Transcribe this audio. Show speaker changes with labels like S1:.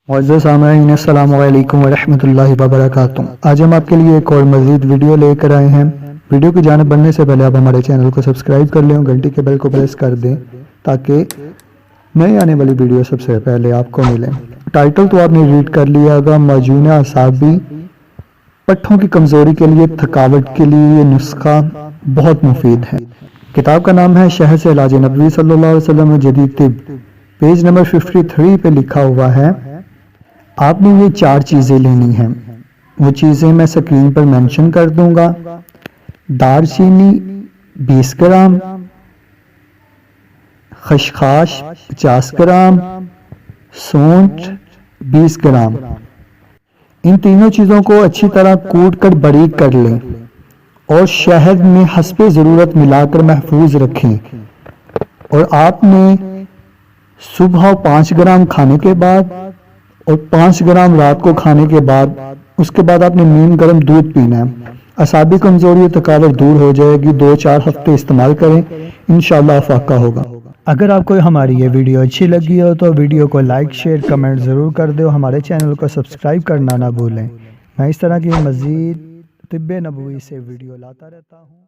S1: معزز سامعین السلام علیکم ورحمۃ اللہ وبرکاتہ۔ آج ہم آپ کے لیے ایک اور مزید ویڈیو لے کر آئے ہیں۔ ویڈیو کی جانب بڑھنے سے پہلے آپ ہمارے چینل کو سبسکرائب کر لیں اور گھنٹی کے بیل کو پریس کر دیں تاکہ نئی آنے والی ویڈیو سب سے پہلے آپ کو ملے۔ ٹائٹل تو آپ نے ریڈ کر لیا ہوگا، معجون اعصابی پٹھوں کی کمزوری کے لیے، تھکاوٹ کے لیے یہ نسخہ بہت مفید ہے۔ کتاب کا نام ہے شہد سے علاج نبوی صلی اللہ علیہ وسلم جدید طب، پیج نمبر 53 پہ لکھا ہوا ہے آپ نے یہ 4 چیزیں لینی ہیں۔ وہ چیزیں میں سکرین پر مینشن کر دوں گا۔ دار چینی 20 گرام، خشخاش 50 گرام، سونٹ 20 گرام۔ ان تینوں چیزوں کو اچھی طرح کوٹ کر باریک کر لیں اور شہد میں حسب ضرورت ملا کر محفوظ رکھیں۔ اور آپ نے صبح 5 گرام کھانے کے بعد اور 5 گرام رات کو کھانے کے بعد، اس کے بعد آپ نے نیم گرم دودھ پینا ہے۔ اعصابی کمزوری اور تھکاوٹ دور ہو جائے گی۔ 2-4 ہفتے استعمال کریں، انشاءاللہ افاقہ ہوگا۔ اگر آپ کو ہماری یہ ویڈیو اچھی لگی ہو تو ویڈیو کو لائک، شیئر، کمنٹ ضرور کر دیں اور ہمارے چینل کو سبسکرائب کرنا نہ بھولیں۔ میں اس طرح کی مزید طب نبوی سے ویڈیو لاتا رہتا ہوں۔